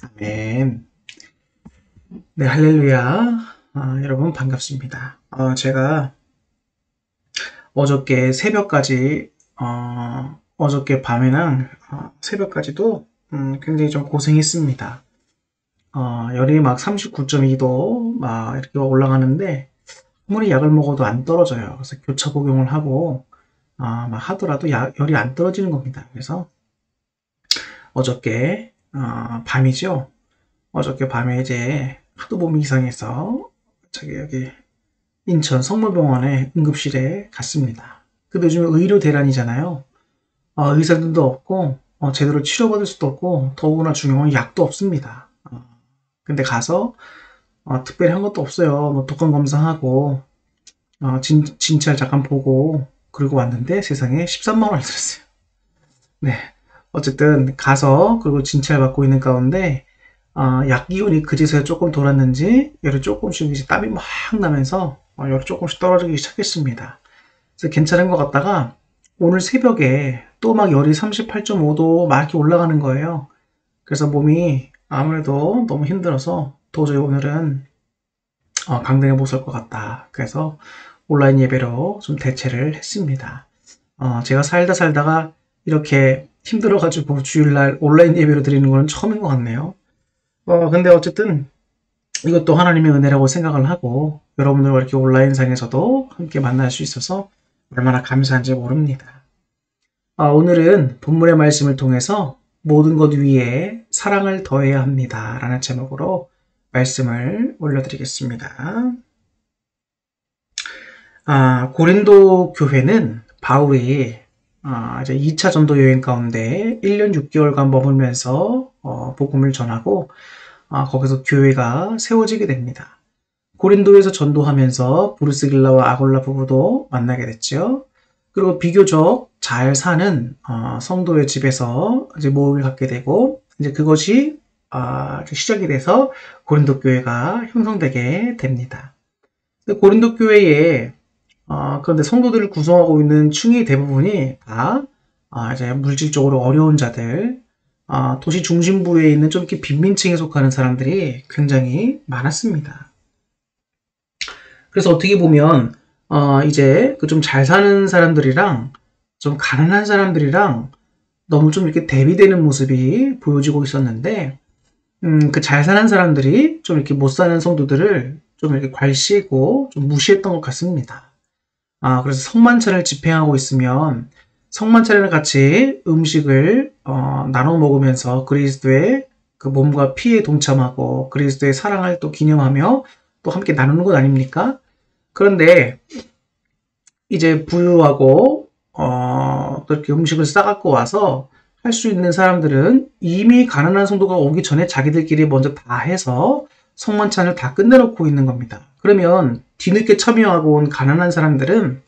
아멘. 네, 할렐루야. 여러분 반갑습니다. 제가 어저께 새벽까지, 어저께 밤에는 새벽까지도 굉장히 좀 고생했습니다. 열이 막 39.2도 막 이렇게 올라가는데 아무리 약을 먹어도 안 떨어져요. 그래서 교차 복용을 하고 막 하더라도 열이 안 떨어지는 겁니다. 그래서 어저께 밤이죠. 어저께 밤에 이제 하도 몸이 이상해서 저기 여기 인천 성모병원에 응급실에 갔습니다. 근데 요즘에 의료 대란이잖아요. 의사들도 없고 제대로 치료받을 수도 없고 더구나 중요한 건 약도 없습니다. 근데 가서 특별히 한 것도 없어요. 뭐 독감 검사하고 진찰 잠깐 보고 그리고 왔는데 세상에 13만 원이 들었어요. 네. 어쨌든 가서 그리고 진찰 받고 있는 가운데 약 기운이 그제서야 조금 돌았는지 열이 조금씩 이제 땀이 막 나면서 열이 조금씩 떨어지기 시작했습니다. 그래서 괜찮은 것 같다가 오늘 새벽에 또 막 열이 38.5도 막 이렇게 올라가는 거예요. 그래서 몸이 아무래도 너무 힘들어서 도저히 오늘은 강당에 못 설 것 같다. 그래서 온라인 예배로 좀 대체를 했습니다. 제가 살다가 이렇게 힘들어가지고 주일날 온라인 예배로 드리는 거는 처음인 것 같네요. 근데 어쨌든 이것도 하나님의 은혜라고 생각을 하고 여러분들과 이렇게 온라인상에서도 함께 만날 수 있어서 얼마나 감사한지 모릅니다. 오늘은 본문의 말씀을 통해서 모든 것 위에 사랑을 더해야 합니다. 라는 제목으로 말씀을 올려드리겠습니다. 고린도 교회는 바울이 이제 2차 전도 여행 가운데 1년 6개월간 머물면서 복음을 전하고 거기서 교회가 세워지게 됩니다. 고린도에서 전도하면서 브루스길라와 아골라 부부도 만나게 됐죠. 그리고 비교적 잘 사는 성도의 집에서 이제 모임을 갖게 되고 이제 그것이 시작이 돼서 고린도 교회가 형성되게 됩니다. 고린도 교회에 그런데 성도들을 구성하고 있는 층의 대부분이 다 이제 물질적으로 어려운 자들, 도시 중심부에 있는 좀 이렇게 빈민층에 속하는 사람들이 굉장히 많았습니다. 그래서 어떻게 보면 이제 그 좀 잘 사는 사람들이랑 좀 가난한 사람들이랑 너무 좀 이렇게 대비되는 모습이 보여지고 있었는데 그 잘 사는 사람들이 좀 이렇게 못 사는 성도들을 좀 이렇게 괄시했고 좀 무시했던 것 같습니다. 그래서 성만찬을 집행하고 있으면 성만찬이랑 같이 음식을 나눠 먹으면서 그리스도의 그 몸과 피에 동참하고 그리스도의 사랑을 또 기념하며 또 함께 나누는 것 아닙니까? 그런데 이제 부유하고 또 이렇게 음식을 싸갖고 와서 할 수 있는 사람들은 이미 가난한 성도가 오기 전에 자기들끼리 먼저 다 해서 성만찬을 다 끝내놓고 있는 겁니다. 그러면 뒤늦게 참여하고 온 가난한 사람들은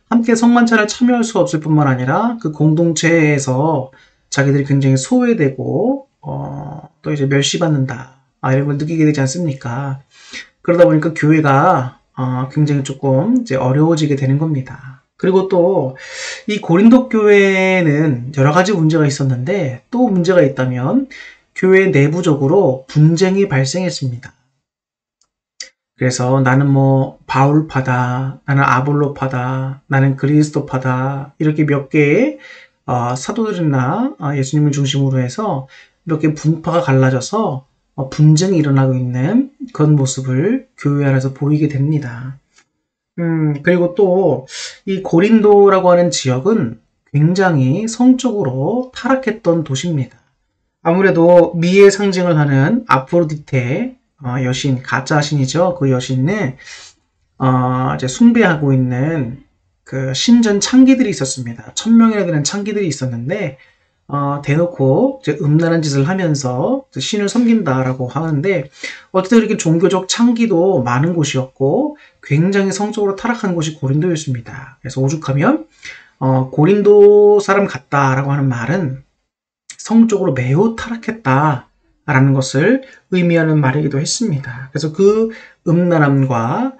함께 성만찬을 참여할 수 없을 뿐만 아니라 그 공동체에서 자기들이 굉장히 소외되고 또 이제 멸시받는다 이런 걸 느끼게 되지 않습니까? 그러다 보니까 교회가 굉장히 조금 이제 어려워지게 되는 겁니다. 그리고 또 이 고린도 교회는 여러 가지 문제가 있었는데 또 문제가 있다면 교회 내부적으로 분쟁이 발생했습니다. 그래서 나는 뭐 바울파다, 나는 아볼로파다, 나는 그리스도파다 이렇게 몇 개의 사도들이나 예수님을 중심으로 해서 몇 개의 분파가 갈라져서 분쟁이 일어나고 있는 그런 모습을 교회 안에서 보이게 됩니다. 그리고 또 이 고린도라고 하는 지역은 굉장히 성적으로 타락했던 도시입니다. 아무래도 미의 상징을 하는 아프로디테 여신, 가짜 신이죠. 그 여신을 이제 숭배하고 있는 그 신전 창기들이 있었습니다. 1000명이나 되는 창기들이 있었는데 대놓고 이제 음란한 짓을 하면서 신을 섬긴다라고 하는데 어쨌든 이렇게 종교적 창기도 많은 곳이었고 굉장히 성적으로 타락한 곳이 고린도였습니다. 그래서 오죽하면 고린도 사람 같다라고 하는 말은 성적으로 매우 타락했다라는 것을 의미하는 말이기도 했습니다. 그래서 그 음란함과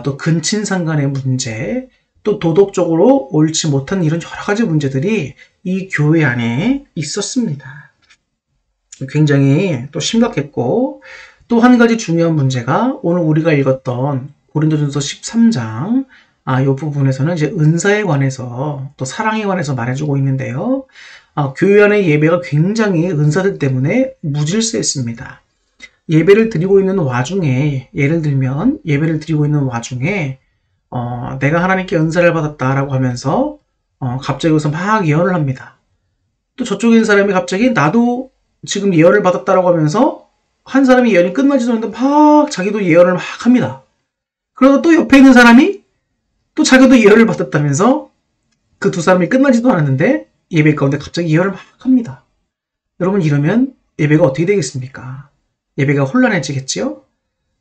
또 근친상 간의 문제, 또 도덕적으로 옳지 못한 이런 여러 가지 문제들이 이 교회 안에 있었습니다. 굉장히 또 심각했고, 또 한 가지 중요한 문제가 오늘 우리가 읽었던 고린도전서 13장 이 부분에서는 이제 은사에 관해서 또 사랑에 관해서 말해주고 있는데요. 교회 안의 예배가 굉장히 은사들 때문에 무질서했습니다. 예배를 드리고 있는 와중에, 예를 들면 예배를 드리고 있는 와중에 내가 하나님께 은사를 받았다라고 하면서 갑자기 여기서 막 예언을 합니다. 또 저쪽에 있는 사람이 갑자기 나도 지금 예언을 받았다라고 하면서 한 사람이 예언이 끝나지도 않는데 막 자기도 예언을 막 합니다. 그러다 또 옆에 있는 사람이 또 자기도 예언을 받았다면서 그 두 사람이 끝나지도 않았는데 예배 가운데 갑자기 예언을 막 합니다. 여러분, 이러면 예배가 어떻게 되겠습니까? 예배가 혼란해지겠지요?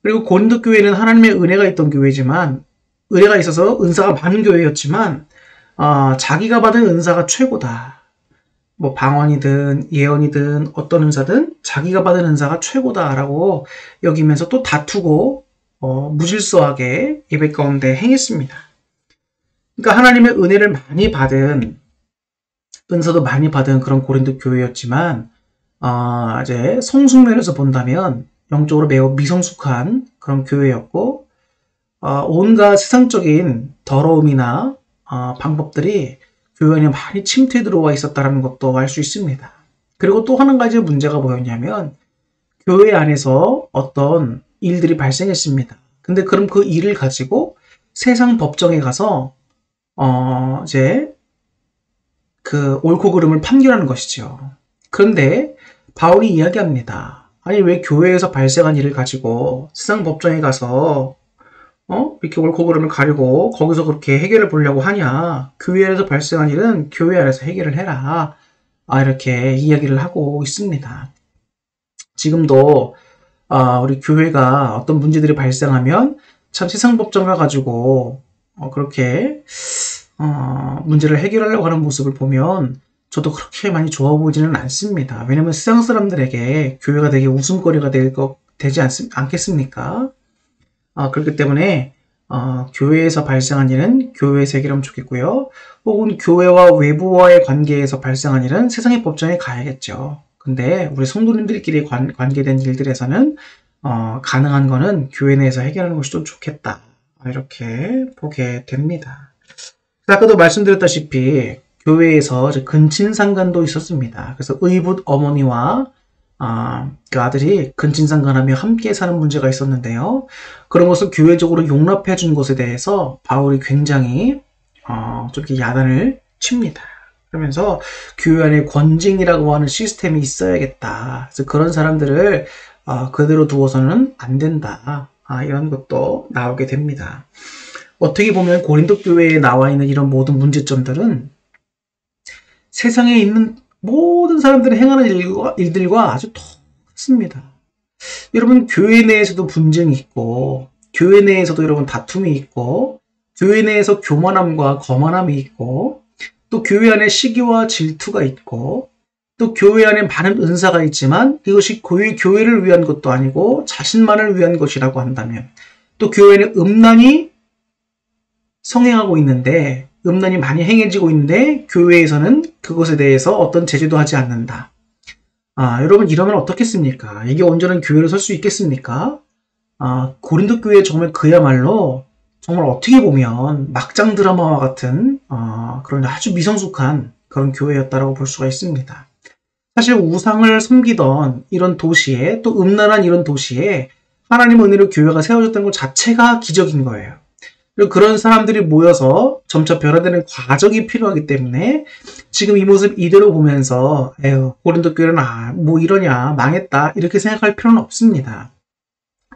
그리고 고린도 교회는 하나님의 은혜가 있던 교회지만, 은혜가 있어서 은사가 많은 교회였지만 자기가 받은 은사가 최고다. 뭐 방언이든 예언이든 어떤 은사든 자기가 받은 은사가 최고다라고 여기면서 또 다투고 무질서하게 예배 가운데 행했습니다. 그러니까 하나님의 은혜를 많이 받은, 은사도 많이 받은 그런 고린도 교회였지만 이제 성숙면에서 본다면 영적으로 매우 미성숙한 그런 교회였고, 온갖 세상적인 더러움이나 방법들이 교회 안에 많이 침투해 들어와 있었다는 것도 알 수 있습니다. 그리고 또 한 가지 문제가 뭐였냐면 교회 안에서 어떤 일들이 발생했습니다. 근데 그럼 그 일을 가지고 세상 법정에 가서 이제 그 옳고 그름을 판결하는 것이죠. 그런데 바울이 이야기합니다. 아니, 왜 교회에서 발생한 일을 가지고 세상 법정에 가서 이렇게 옳고 그름을 가리고 거기서 그렇게 해결을 보려고 하냐. 교회에서 발생한 일은 교회 안에서 해결을 해라. 이렇게 이야기를 하고 있습니다. 지금도 우리 교회가 어떤 문제들이 발생하면 참 세상 법정 가가지고 그렇게 문제를 해결하려고 하는 모습을 보면 저도 그렇게 많이 좋아 보이지는 않습니다. 왜냐면 세상 사람들에게 교회가 되게 웃음거리가 되지 않겠습니까? 그렇기 때문에 교회에서 발생한 일은 교회에서 해결하면 좋겠고요. 혹은 교회와 외부와의 관계에서 발생한 일은 세상의 법정에 가야겠죠. 근데 우리 성도님들끼리 관계된 일들에서는 가능한 거는 교회 내에서 해결하는 것이 좀 좋겠다. 이렇게 보게 됩니다. 아까도 말씀드렸다시피 교회에서 근친상간도 있었습니다. 그래서 의붓 어머니와 그 아들이 근친상간하며 함께 사는 문제가 있었는데요. 그런 것을 교회적으로 용납해 준 것에 대해서 바울이 굉장히 좀 이렇게 야단을 칩니다. 그러면서 교회 안에 권징이라고 하는 시스템이 있어야겠다. 그래서 그런 사람들을 그대로 두어서는 안 된다. 이런 것도 나오게 됩니다. 어떻게 보면 고린도 교회에 나와 있는 이런 모든 문제점들은 세상에 있는 모든 사람들이 행하는 일들과 아주 똑같습니다. 여러분, 교회 내에서도 분쟁이 있고, 교회 내에서도 여러분 다툼이 있고, 교회 내에서 교만함과 거만함이 있고, 또 교회 안에 시기와 질투가 있고, 또 교회 안에 많은 은사가 있지만 이것이 교회를 위한 것도 아니고 자신만을 위한 것이라고 한다면, 또 교회는 음란이 성행하고 있는데, 음란이 많이 행해지고 있는데 교회에서는 그것에 대해서 어떤 제재도 하지 않는다. 여러분, 이러면 어떻겠습니까? 이게 온전한 교회로 설 수 있겠습니까? 고린도 교회 정말 그야말로 정말 어떻게 보면 막장 드라마와 같은 그런 아주 미성숙한 그런 교회였다라고 볼 수가 있습니다. 사실 우상을 섬기던 이런 도시에, 또 음란한 이런 도시에 하나님의 은혜로 교회가 세워졌다는 것 자체가 기적인 거예요. 그리고 그런 사람들이 모여서 점차 변화되는 과정이 필요하기 때문에 지금 이 모습 이대로 보면서 고린도 교회는 뭐 이러냐, 망했다, 이렇게 생각할 필요는 없습니다.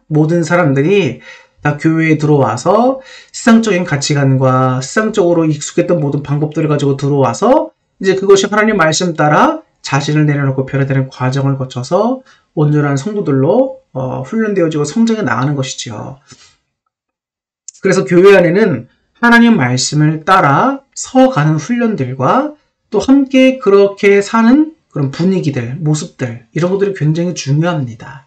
모든 사람들이 다 교회에 들어와서 세상적인 가치관과 세상적으로 익숙했던 모든 방법들을 가지고 들어와서 이제 그것이 하나님 말씀 따라 자신을 내려놓고 변화되는 과정을 거쳐서 온전한 성도들로 훈련되어지고 성장해 나가는 것이죠. 그래서 교회 안에는 하나님 말씀을 따라 서가는 훈련들과 또 함께 그렇게 사는 그런 분위기들, 모습들, 이런 것들이 굉장히 중요합니다.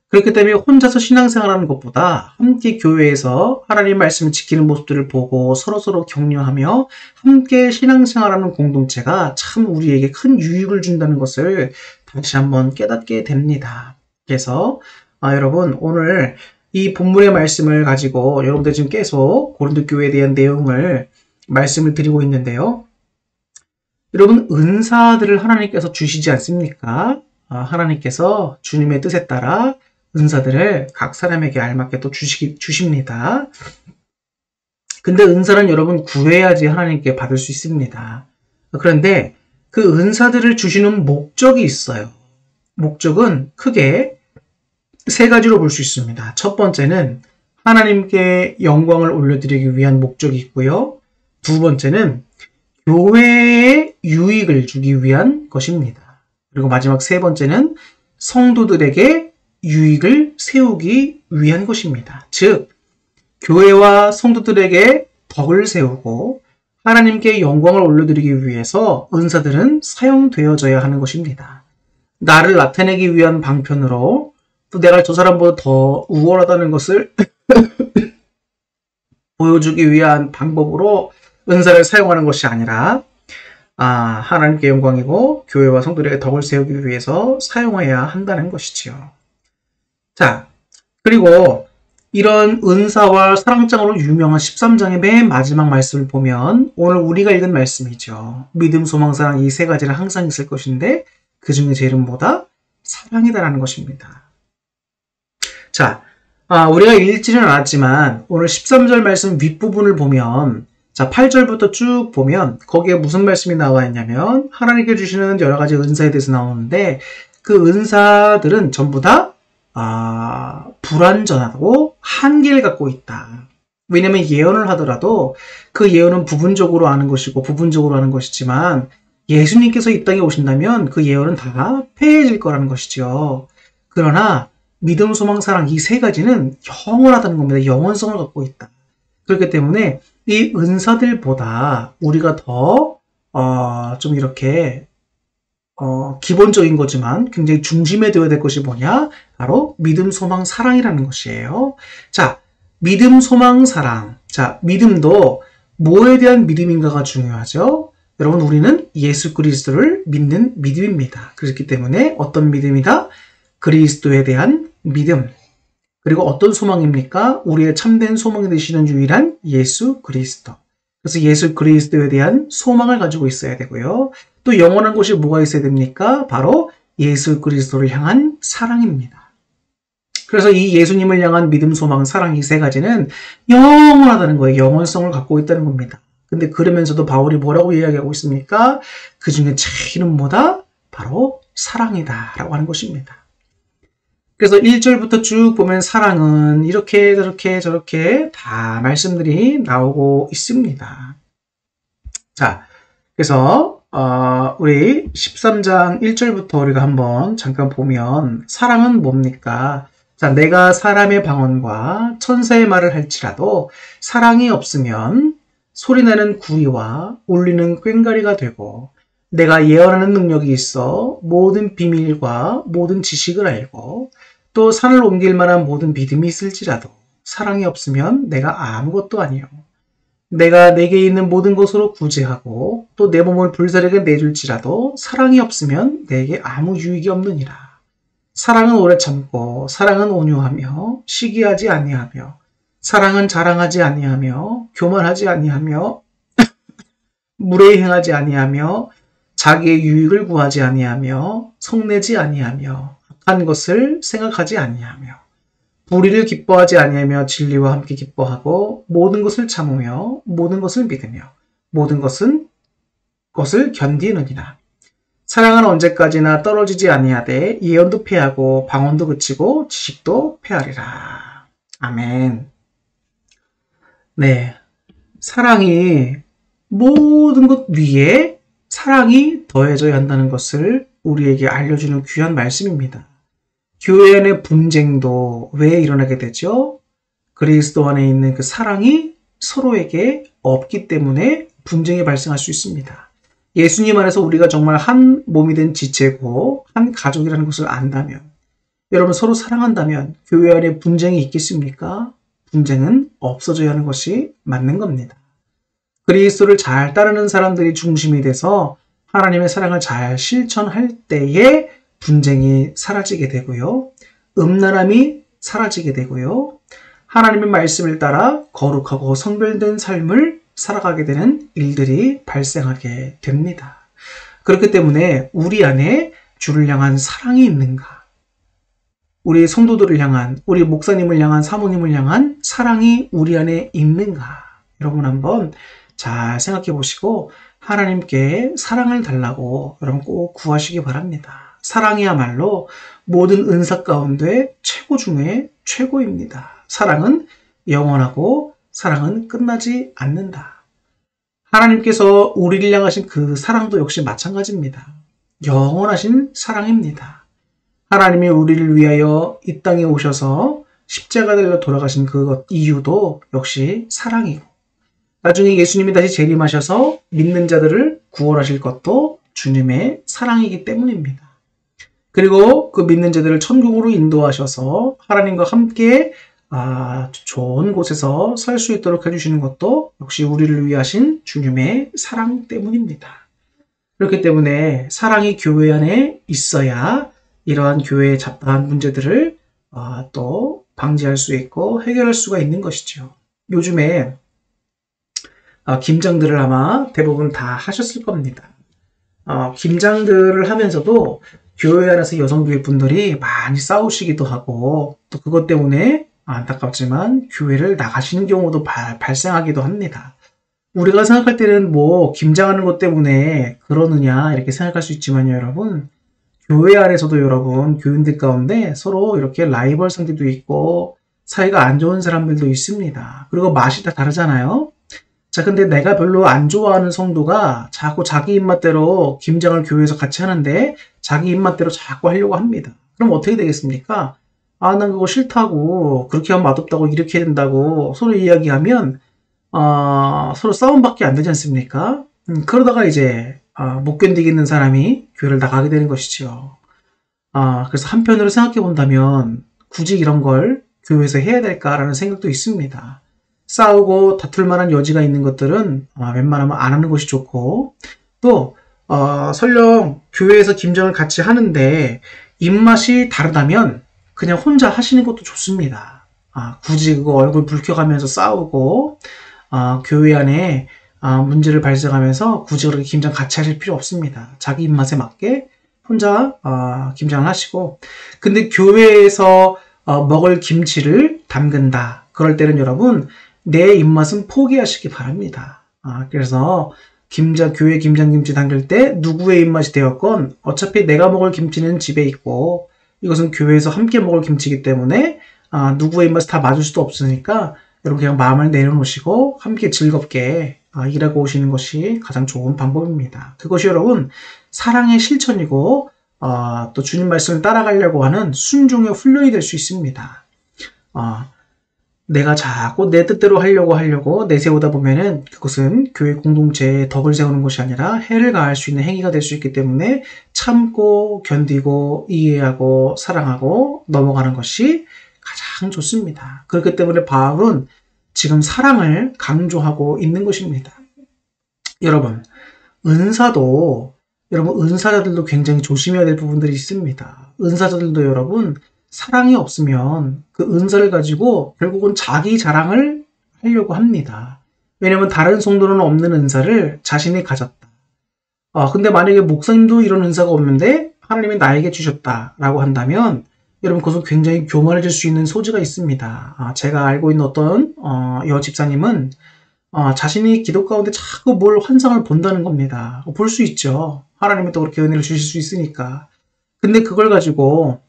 그렇기 때문에 혼자서 신앙생활하는 것보다 함께 교회에서 하나님 말씀을 지키는 모습들을 보고 서로서로 격려하며 함께 신앙생활하는 공동체가 참 우리에게 큰 유익을 준다는 것을 다시 한번 깨닫게 됩니다. 그래서 여러분 오늘 이 본문의 말씀을 가지고 여러분들 지금 계속 고린도 교회에 대한 내용을 말씀을 드리고 있는데요. 여러분 은사들을 하나님께서 주시지 않습니까? 하나님께서 주님의 뜻에 따라 은사들을 각 사람에게 알맞게 또 주십니다. 근데 은사는 여러분 구해야지 하나님께 받을 수 있습니다. 그런데 그 은사들을 주시는 목적이 있어요. 목적은 크게 세 가지로 볼 수 있습니다. 첫 번째는 하나님께 영광을 올려드리기 위한 목적이 있고요. 두 번째는 교회에 유익을 주기 위한 것입니다. 그리고 마지막 세 번째는 성도들에게 유익을 세우기 위한 것입니다. 즉, 교회와 성도들에게 덕을 세우고 하나님께 영광을 올려드리기 위해서 은사들은 사용되어져야 하는 것입니다. 나를 나타내기 위한 방편으로 또 내가 저 사람보다 더 우월하다는 것을 보여주기 위한 방법으로 은사를 사용하는 것이 아니라 하나님께 영광이고 교회와 성도들에게 덕을 세우기 위해서 사용해야 한다는 것이지요. 자, 그리고 이런 은사와 사랑장으로 유명한 13장의 맨 마지막 말씀을 보면 오늘 우리가 읽은 말씀이죠. 믿음, 소망, 사랑 이 세 가지는 항상 있을 것인데 그 중에 제일 뭐다? 사랑이다라는 것입니다. 자, 우리가 읽지는 않았지만 오늘 13절 말씀 윗부분을 보면 자, 8절부터 쭉 보면 거기에 무슨 말씀이 나와 있냐면 하나님께 주시는 여러 가지 은사에 대해서 나오는데 그 은사들은 전부 다 불완전하고 한계를 갖고 있다. 왜냐하면 예언을 하더라도 그 예언은 부분적으로 하는 것이고 부분적으로 하는 것이지만 예수님께서 이 땅에 오신다면 그 예언은 다 폐해질 거라는 것이죠. 그러나 믿음, 소망, 사랑 이 세 가지는 영원하다는 겁니다. 영원성을 갖고 있다. 그렇기 때문에 이 은사들보다 우리가 더 좀 이렇게 기본적인 거지만 굉장히 중심에 둬야 될 것이 뭐냐? 바로 믿음, 소망, 사랑이라는 것이에요. 자, 믿음, 소망, 사랑. 자, 믿음도 뭐에 대한 믿음인가가 중요하죠. 여러분 우리는 예수 그리스도를 믿는 믿음입니다. 그렇기 때문에 어떤 믿음이다? 그리스도에 대한 믿음. 그리고 어떤 소망입니까? 우리의 참된 소망이 되시는 유일한 예수 그리스도. 그래서 예수 그리스도에 대한 소망을 가지고 있어야 되고요. 또 영원한 것이 뭐가 있어야 됩니까? 바로 예수 그리스도를 향한 사랑입니다. 그래서 이 예수님을 향한 믿음, 소망, 사랑 이 세 가지는 영원하다는 거예요. 영원성을 갖고 있다는 겁니다. 근데 그러면서도 바울이 뭐라고 이야기하고 있습니까? 그 중에 제일은 뭐다? 바로 사랑이다 라고 하는 것입니다. 그래서 1절부터 쭉 보면 사랑은 이렇게 저렇게 다 말씀들이 나오고 있습니다. 자, 그래서 우리 13장 1절부터 우리가 한번 잠깐 보면 사랑은 뭡니까? 자, 내가 사람의 방언과 천사의 말을 할지라도 사랑이 없으면 소리나는 구리와 울리는 꽹과리가 되고 내가 예언하는 능력이 있어 모든 비밀과 모든 지식을 알고 또 산을 옮길 만한 모든 믿음이 있을지라도 사랑이 없으면 내가 아무것도 아니요. 내가 내게 있는 모든 것으로 구제하고 또 내 몸을 불사르게 내줄지라도 사랑이 없으면 내게 아무 유익이 없느니라. 사랑은 오래 참고 사랑은 온유하며 시기하지 아니하며 사랑은 자랑하지 아니하며 교만하지 아니하며 무례히 행하지 아니하며 자기의 유익을 구하지 아니하며 성내지 아니하며 악한 것을 생각하지 아니하며 불의를 기뻐하지 아니하며 진리와 함께 기뻐하고 모든 것을 참으며 모든 것을 믿으며 모든 것을 견디느니라. 사랑은 언제까지나 떨어지지 아니하되 예언도 패하고 방언도 그치고 지식도 패하리라. 아멘. 네, 사랑이 모든 것 위에 사랑이 더해져야 한다는 것을 우리에게 알려주는 귀한 말씀입니다. 교회 안의 분쟁도 왜 일어나게 되죠? 그리스도 안에 있는 그 사랑이 서로에게 없기 때문에 분쟁이 발생할 수 있습니다. 예수님 안에서 우리가 정말 한 몸이 된 지체고 한 가족이라는 것을 안다면, 여러분 서로 사랑한다면 교회 안에 분쟁이 있겠습니까? 분쟁은 없어져야 하는 것이 맞는 겁니다. 그리스도를 잘 따르는 사람들이 중심이 돼서 하나님의 사랑을 잘 실천할 때에 분쟁이 사라지게 되고요. 음란함이 사라지게 되고요. 하나님의 말씀을 따라 거룩하고 성별된 삶을 살아가게 되는 일들이 발생하게 됩니다. 그렇기 때문에 우리 안에 주를 향한 사랑이 있는가? 우리 성도들을 향한, 우리 목사님을 향한, 사모님을 향한 사랑이 우리 안에 있는가? 여러분 한번 잘 생각해 보시고 하나님께 사랑을 달라고 여러분 꼭 구하시기 바랍니다. 사랑이야말로 모든 은사 가운데 최고 중에 최고입니다. 사랑은 영원하고 사랑은 끝나지 않는다. 하나님께서 우리를 향하신 그 사랑도 역시 마찬가지입니다. 영원하신 사랑입니다. 하나님이 우리를 위하여 이 땅에 오셔서 십자가 달려 돌아가신 그 이유도 역시 사랑이고, 나중에 예수님이 다시 재림하셔서 믿는 자들을 구원하실 것도 주님의 사랑이기 때문입니다. 그리고 그 믿는 자들을 천국으로 인도하셔서 하나님과 함께 좋은 곳에서 살 수 있도록 해주시는 것도 역시 우리를 위하신 주님의 사랑 때문입니다. 그렇기 때문에 사랑이 교회 안에 있어야 이러한 교회의 잡다한 문제들을 또 방지할 수 있고 해결할 수가 있는 것이죠. 요즘에 김장들을 아마 대부분 다 하셨을 겁니다. 김장들을 하면서도 교회 안에서 여성교회 분들이 많이 싸우시기도 하고 또 그것 때문에 안타깝지만 교회를 나가시는 경우도 발생하기도 합니다. 우리가 생각할 때는 뭐 김장하는 것 때문에 그러느냐 이렇게 생각할 수 있지만요, 여러분. 교회 안에서도 여러분 교인들 가운데 서로 이렇게 라이벌 상대도 있고 사이가 안 좋은 사람들도 있습니다. 그리고 맛이 다 다르잖아요. 자, 근데 내가 별로 안 좋아하는 성도가 자꾸 자기 입맛대로 김장을 교회에서 같이 하는데 자기 입맛대로 자꾸 하려고 합니다. 그럼 어떻게 되겠습니까? 난 그거 싫다고, 그렇게 하면 맛없다고, 이렇게 해야 된다고 서로 이야기하면 서로 싸움밖에 안 되지 않습니까? 그러다가 이제 못 견디겠는 사람이 교회를 나가게 되는 것이죠. 그래서 한편으로 생각해 본다면 굳이 이런 걸 교회에서 해야 될까라는 생각도 있습니다. 싸우고 다툴 만한 여지가 있는 것들은 웬만하면 안 하는 것이 좋고, 또 설령 교회에서 김장을 같이 하는데 입맛이 다르다면 그냥 혼자 하시는 것도 좋습니다. 굳이 그거 얼굴 붉혀가면서 싸우고 교회 안에 문제를 발생하면서 굳이 그렇게 김장 같이 하실 필요 없습니다. 자기 입맛에 맞게 혼자 김장을 하시고, 근데 교회에서 먹을 김치를 담근다. 그럴 때는 여러분 내 입맛은 포기하시기 바랍니다. 그래서 교회 김장김치 담글 때 누구의 입맛이 되었건 어차피 내가 먹을 김치는 집에 있고 이것은 교회에서 함께 먹을 김치이기 때문에 누구의 입맛이 다 맞을 수도 없으니까 여러분 그냥 마음을 내려놓으시고 함께 즐겁게 일하고 오시는 것이 가장 좋은 방법입니다. 그것이 여러분 사랑의 실천이고 또 주님 말씀을 따라가려고 하는 순종의 훈련이 될 수 있습니다. 내가 자꾸 내 뜻대로 하려고 내세우다 보면은 그것은 교회 공동체에 덕을 세우는 것이 아니라 해를 가할 수 있는 행위가 될 수 있기 때문에 참고 견디고 이해하고 사랑하고 넘어가는 것이 가장 좋습니다. 그렇기 때문에 바울은 지금 사랑을 강조하고 있는 것입니다. 여러분, 은사자들도 굉장히 조심해야 될 부분들이 있습니다. 은사자들도 여러분 사랑이 없으면 그 은사를 가지고 결국은 자기 자랑을 하려고 합니다. 왜냐하면 다른 성도는 없는 은사를 자신이 가졌다. 근데 만약에 목사님도 이런 은사가 없는데 하나님이 나에게 주셨다라고 한다면 여러분 그것은 굉장히 교만해질 수 있는 소지가 있습니다. 제가 알고 있는 어떤 여집사님은 자신이 기도 가운데 자꾸 뭘 환상을 본다는 겁니다. 볼 수 있죠. 하나님이 또 그렇게 은혜를 주실 수 있으니까. 근데 그걸 가지고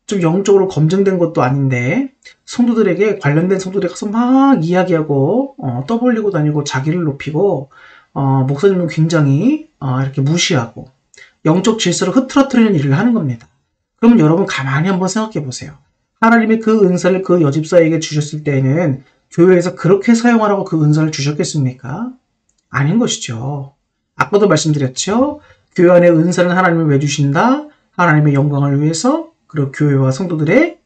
좀 영적으로 검증된 것도 아닌데 성도들에게 관련된 성도들에 가서 막 이야기하고 떠벌리고 다니고 자기를 높이고 목사님은 굉장히 이렇게 무시하고 영적 질서를 흐트러뜨리는 일을 하는 겁니다. 그러면 여러분 가만히 한번 생각해 보세요. 하나님이 그 은사를 그 여집사에게 주셨을 때에는 교회에서 그렇게 사용하라고 그 은사를 주셨겠습니까? 아닌 것이죠. 아까도 말씀드렸죠. 교회 안에 은사는 하나님을 왜 주신다? 하나님의 영광을 위해서, 그리고 교회와 성도들의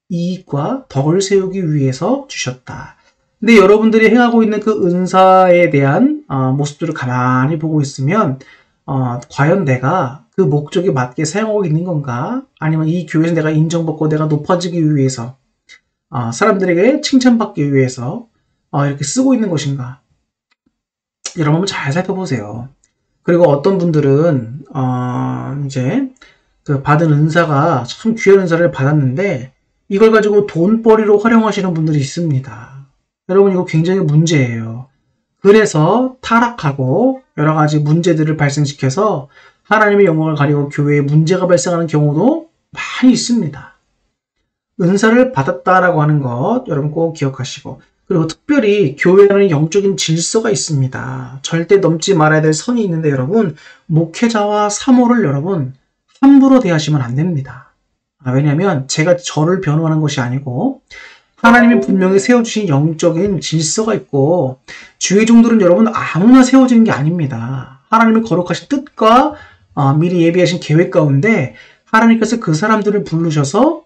이익과 덕을 세우기 위해서 주셨다. 근데 여러분들이 행하고 있는 그 은사에 대한 모습들을 가만히 보고 있으면 과연 내가 그 목적에 맞게 사용하고 있는 건가? 아니면 이 교회에서 내가 인정받고 내가 높아지기 위해서, 사람들에게 칭찬받기 위해서 이렇게 쓰고 있는 것인가? 여러분 한번 잘 살펴보세요. 그리고 어떤 분들은 이제 그 받은 은사가 참 귀한 은사를 받았는데 이걸 가지고 돈벌이로 활용하시는 분들이 있습니다. 여러분 이거 굉장히 문제예요. 그래서 타락하고 여러 가지 문제들을 발생시켜서 하나님의 영광을 가리고 교회에 문제가 발생하는 경우도 많이 있습니다. 은사를 받았다라고 하는 것 여러분 꼭 기억하시고, 그리고 특별히 교회에는 영적인 질서가 있습니다. 절대 넘지 말아야 될 선이 있는데 여러분, 목회자와 사모를 여러분 함부로 대하시면 안 됩니다. 왜냐하면 제가 저를 변호하는 것이 아니고 하나님이 분명히 세워주신 영적인 질서가 있고, 주의 종들은 여러분 아무나 세워지는 게 아닙니다. 하나님의 거룩하신 뜻과 미리 예비하신 계획 가운데 하나님께서 그 사람들을 부르셔서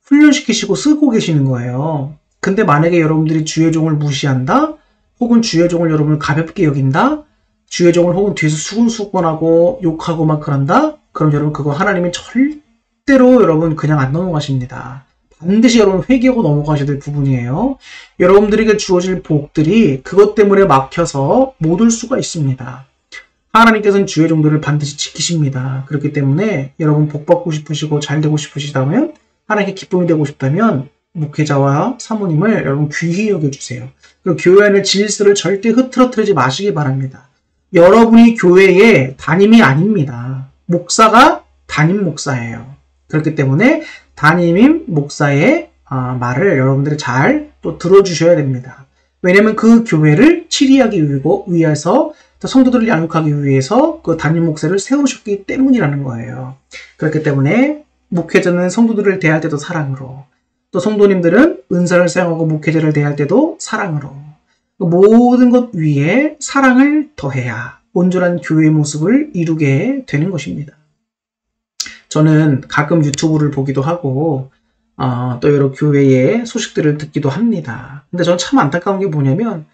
훈련시키시고 쓰고 계시는 거예요. 근데 만약에 여러분들이 주의 종을 무시한다? 혹은 주의 종을 여러분을 가볍게 여긴다? 주의 종을 혹은 뒤에서 수근수근하고 욕하고 막 그런다? 그럼 여러분 그거 하나님이 절대로 여러분 그냥 안 넘어가십니다. 반드시 여러분 회개하고 넘어가셔야 될 부분이에요. 여러분들에게 주어질 복들이 그것 때문에 막혀서 못 올 수가 있습니다. 하나님께서는 주의 종들을 반드시 지키십니다. 그렇기 때문에 여러분 복 받고 싶으시고 잘 되고 싶으시다면, 하나님께 기쁨이 되고 싶다면 목회자와 사모님을 여러분 귀히 여겨주세요. 그리고 교회 안의 질서를 절대 흐트러뜨리지 마시기 바랍니다. 여러분이 교회의 담임이 아닙니다. 목사가 담임 목사예요. 그렇기 때문에 담임 목사의 말을 여러분들이 잘 또 들어주셔야 됩니다. 왜냐하면 그 교회를 치리하기 위해서 또 성도들을 양육하기 위해서 그 담임 목사를 세우셨기 때문이라는 거예요. 그렇기 때문에 목회자는 성도들을 대할 때도 사랑으로, 또 성도님들은 은사를 사용하고 목회자를 대할 때도 사랑으로, 모든 것 위에 사랑을 더해야 온전한 교회의 모습을 이루게 되는 것입니다. 저는 가끔 유튜브를 보기도 하고 또 여러 교회의 소식들을 듣기도 합니다. 근데 저는 참 안타까운 게 뭐냐면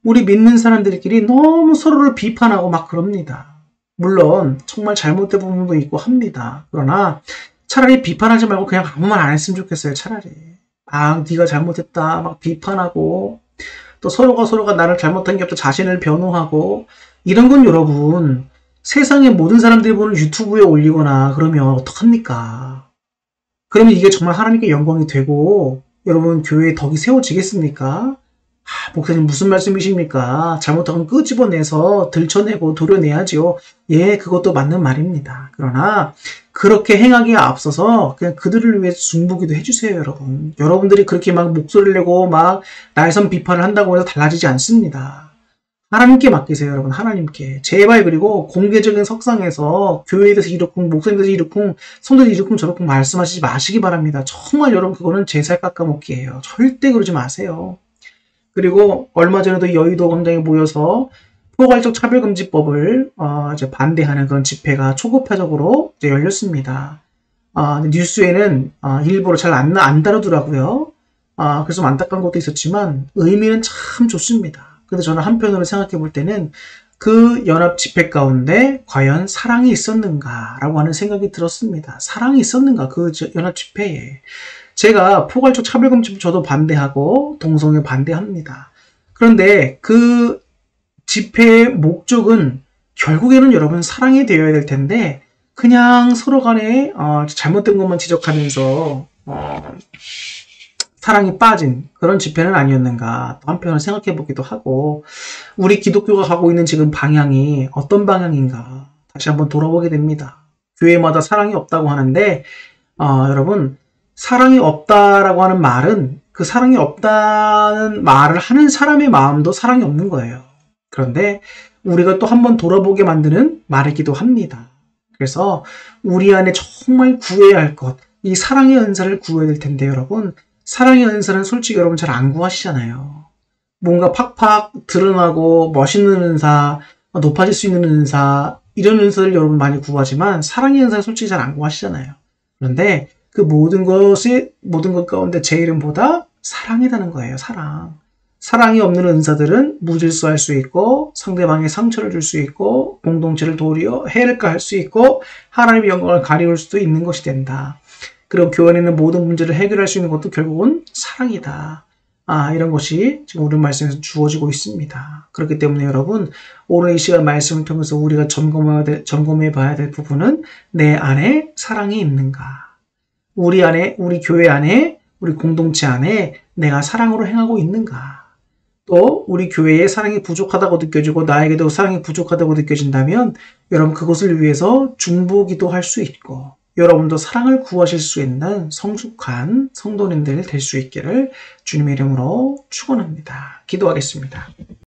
우리 믿는 사람들끼리 너무 서로를 비판하고 막 그럽니다. 물론 정말 잘못된 부분도 있고 합니다. 그러나 차라리 비판하지 말고 그냥 아무 말 안 했으면 좋겠어요. 차라리 네가 잘못했다 막 비판하고, 또 서로가 나를 잘못한 게 없다 자신을 변호하고, 이런 건 여러분 세상의 모든 사람들이 보는 유튜브에 올리거나 그러면 어떡합니까? 그러면 이게 정말 하나님께 영광이 되고 여러분 교회에 덕이 세워지겠습니까? 목사님 무슨 말씀이십니까? 잘못한 건 끄집어내서 들춰내고 도려내야지요. 예, 그것도 맞는 말입니다. 그러나 그렇게 행하기에 앞서서 그냥 그들을 위해 중보기도 해주세요, 여러분. 여러분들이 그렇게 막 목소리를 내고 막 날선 비판을 한다고 해서 달라지지 않습니다. 하나님께 맡기세요, 여러분. 하나님께. 제발. 그리고 공개적인 석상에서 교회에 대해서 이렇쿵, 목사님에 대해서 이렇쿵, 성도들 이렇쿵 저렇쿵 말씀하시지 마시기 바랍니다. 정말 여러분 그거는 제 살 깎아먹기예요. 절대 그러지 마세요. 그리고 얼마 전에도 여의도 광장에 모여서 포괄적 차별금지법을 이제 반대하는 그런 집회가 초급파적으로 이제 열렸습니다. 뉴스에는 일부러 잘 안 다루더라고요. 그래서 좀 안타까운 것도 있었지만 의미는 참 좋습니다. 근데 저는 한편으로 생각해 볼 때는 그 연합 집회 가운데 과연 사랑이 있었는가라고 하는 생각이 들었습니다. 사랑이 있었는가 그 연합 집회에. 제가 포괄적 차별금지법 저도 반대하고 동성애 반대합니다. 그런데 그 집회의 목적은 결국에는 여러분 사랑이 되어야 될 텐데 그냥 서로 간에 잘못된 것만 지적하면서 사랑이 빠진 그런 집회는 아니었는가 한편으로 생각해 보기도 하고, 우리 기독교가 가고 있는 지금 방향이 어떤 방향인가 다시 한번 돌아보게 됩니다. 교회마다 사랑이 없다고 하는데 여러분 사랑이 없다라고 하는 말은 그 사랑이 없다는 말을 하는 사람의 마음도 사랑이 없는 거예요. 그런데 우리가 또 한번 돌아보게 만드는 말이기도 합니다. 그래서 우리 안에 정말 구해야 할 것, 이 사랑의 은사를 구해야 될 텐데 여러분, 사랑의 은사는 솔직히 여러분 잘 안 구하시잖아요. 뭔가 팍팍 드러나고 멋있는 은사, 높아질 수 있는 은사, 이런 은사를 여러분 많이 구하지만 사랑의 은사는 솔직히 잘 안 구하시잖아요. 그런데 그 모든 것 가운데 제 이름보다 사랑이라는 거예요. 사랑. 사랑이 없는 은사들은 무질서할 수 있고 상대방에 상처를 줄 수 있고 공동체를 도리어 해를 가할 수 있고 하나님의 영광을 가리울 수도 있는 것이 된다. 그리고 교회 안에 있는 모든 문제를 해결할 수 있는 것도 결국은 사랑이다. 이런 것이 지금 우리 말씀에서 주어지고 있습니다. 그렇기 때문에 여러분, 오늘 이 시간 말씀을 통해서 우리가 점검해 봐야 될 부분은 내 안에 사랑이 있는가? 우리 안에, 우리 교회 안에, 우리 공동체 안에 내가 사랑으로 행하고 있는가? 또 우리 교회에 사랑이 부족하다고 느껴지고 나에게도 사랑이 부족하다고 느껴진다면 여러분 그것을 위해서 중보기도 할 수 있고 여러분도 사랑을 구하실 수 있는 성숙한 성도님들 될 수 있기를 주님의 이름으로 축원합니다. 기도하겠습니다.